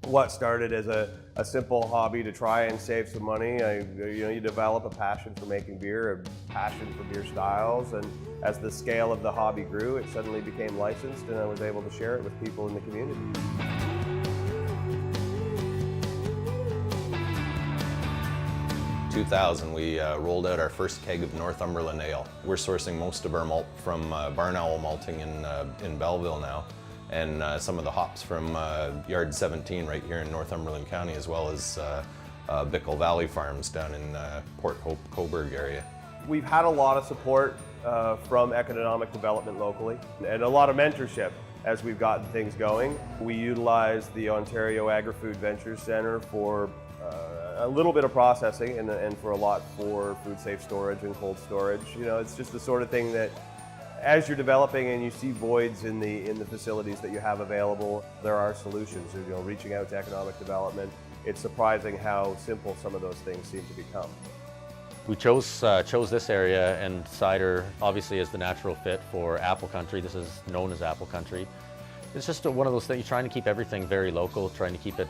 What started as a simple hobby to try and save some money, you develop a passion for making beer, a passion for beer styles, and as the scale of the hobby grew, it suddenly became licensed, and I was able to share it with people in the community. 2000, we rolled out our first keg of Northumberland Ale. We're sourcing most of our malt from Barn Owl Malting in Belleville now, and some of the hops from Yard 17 right here in Northumberland County, as well as Bickle Valley Farms down in Port Hope, Cobourg area. We've had a lot of support from economic development locally, and a lot of mentorship as we've gotten things going. We utilize the Ontario Agri-Food Ventures Centre for a little bit of processing and for a lot for food safe storage and cold storage. It's just the sort of thing that as you're developing and you see voids in the facilities that you have available, there are solutions. Reaching out to economic development, it's surprising how simple some of those things seem to become. We chose this area and cider obviously as the natural fit for apple country. This is known as apple country. It's just one of those things, you're trying to keep everything very local, trying to keep it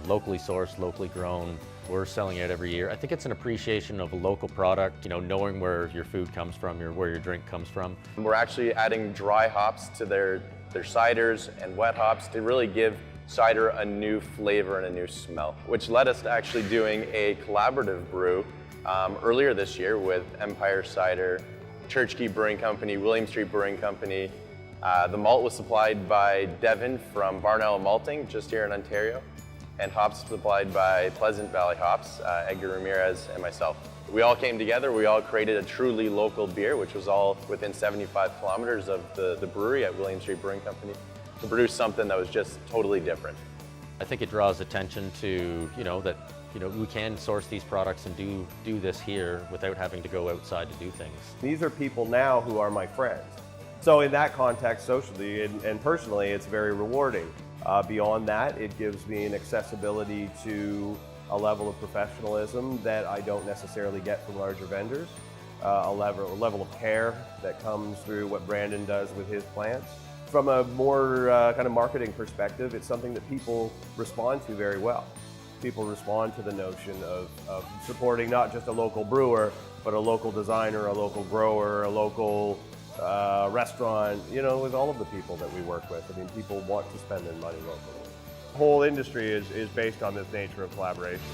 locally sourced, locally grown. We're selling it every year. I think it's an appreciation of a local product, knowing where your food comes from, where your drink comes from. We're actually adding dry hops to their ciders and wet hops to really give cider a new flavor and a new smell, which led us to actually doing a collaborative brew earlier this year with Empire Cider, Church Key Brewing Company, William Street Brewing Company. The malt was supplied by Devon from Barn Owl Malting, just here in Ontario, and hops supplied by Pleasant Valley Hops, Edgar Ramirez and myself. We all came together, we all created a truly local beer, which was all within 75 kilometers of the brewery at William Street Brewing Company, to produce something that was just totally different. I think it draws attention to, that we can source these products and do this here without having to go outside to do things. These are people now who are my friends. So in that context, socially and personally, it's very rewarding. Beyond that, it gives me an accessibility to a level of professionalism that I don't necessarily get from larger vendors, a level of care that comes through what Brandon does with his plants. From a more kind of marketing perspective, it's something that people respond to very well. People respond to the notion of supporting not just a local brewer, but a local designer, a local grower, a local restaurant, with all of the people that we work with. I mean, people want to spend their money locally. The whole industry is based on this nature of collaboration.